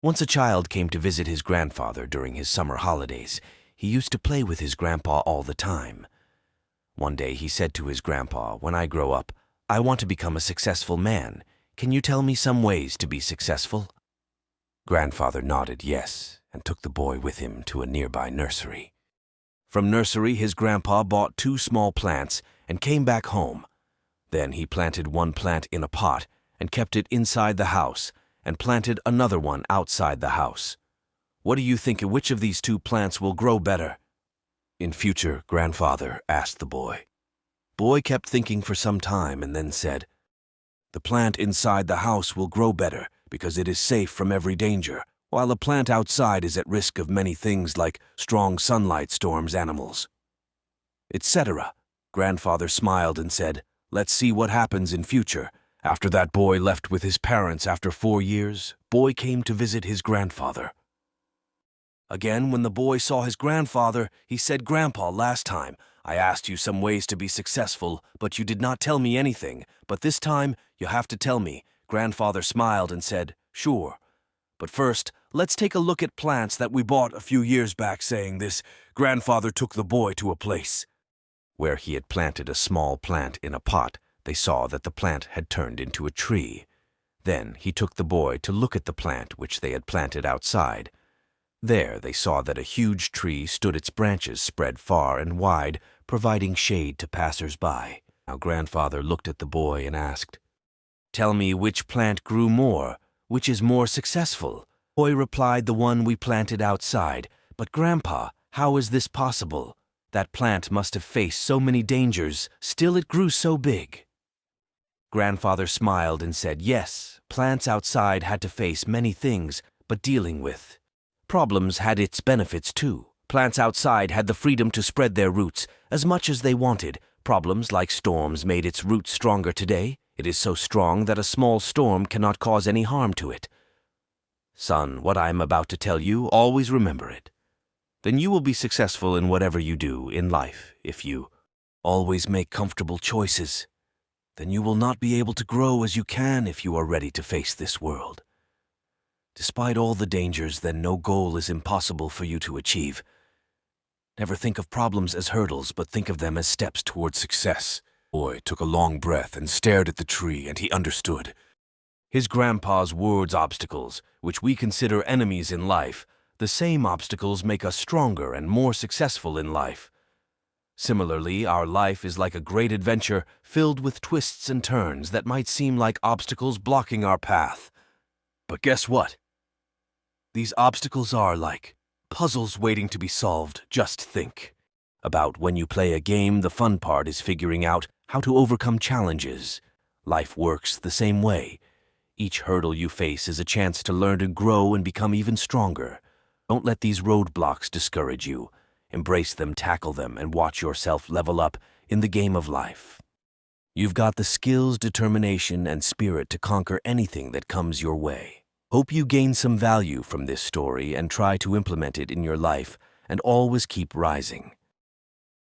Once a child came to visit his grandfather during his summer holidays. He used to play with his grandpa all the time. One day he said to his grandpa, "When I grow up, I want to become a successful man. Can you tell me some ways to be successful?" Grandfather nodded yes and took the boy with him to a nearby nursery. From nursery, his grandpa bought 2 small plants and came back home. Then he planted one plant in a pot and kept it inside the house and planted another one outside the house. "What do you think, which of these 2 plants will grow better in future, grandfather?" asked the boy. Boy kept thinking for some time and then said, "The plant inside the house will grow better because it is safe from every danger, while the plant outside is at risk of many things like strong sunlight, storms, animals, etc." Grandfather smiled and said, "Let's see what happens in future." After that, boy left with his parents. After 4 years, boy came to visit his grandfather. Again, when the boy saw his grandfather, he said, "Grandpa, last time I asked you some ways to be successful, but you did not tell me anything. But this time, you have to tell me." Grandfather smiled and said, "Sure. But first, let's take a look at plants that we bought a few years back." Saying this, grandfather took the boy to a place where he had planted a small plant in a pot. They saw that the plant had turned into a tree. Then he took the boy to look at the plant which they had planted outside. There they saw that a huge tree stood, its branches spread far and wide, providing shade to passers-by. Now grandfather looked at the boy and asked, "Tell me which plant grew more, which is more successful?" Boy replied, "The one we planted outside." "But grandpa, how is this possible? That plant must have faced so many dangers, still it grew so big." Grandfather smiled and said, "Yes, plants outside had to face many things, but dealing with problems had its benefits too. Plants outside had the freedom to spread their roots as much as they wanted. Problems like storms made its roots stronger today. It is so strong that a small storm cannot cause any harm to it. Son, what I am about to tell you, always remember it. Then you will be successful in whatever you do in life. If you always make comfortable choices, then you will not be able to grow as you can if you are ready to face this world. Despite all the dangers, then no goal is impossible for you to achieve. Never think of problems as hurdles, but think of them as steps toward success." Boy took a long breath and stared at the tree, and he understood. His grandpa's words, obstacles, which we consider enemies in life, the same obstacles make us stronger and more successful in life. Similarly, our life is like a great adventure filled with twists and turns that might seem like obstacles blocking our path. But guess what? These obstacles are like puzzles waiting to be solved. Just think about when you play a game, the fun part is figuring out how to overcome challenges. Life works the same way. Each hurdle you face is a chance to learn to grow and become even stronger. Don't let these roadblocks discourage you. Embrace them, tackle them, and watch yourself level up in the game of life. You've got the skills, determination, and spirit to conquer anything that comes your way. Hope you gain some value from this story and try to implement it in your life, and always keep rising.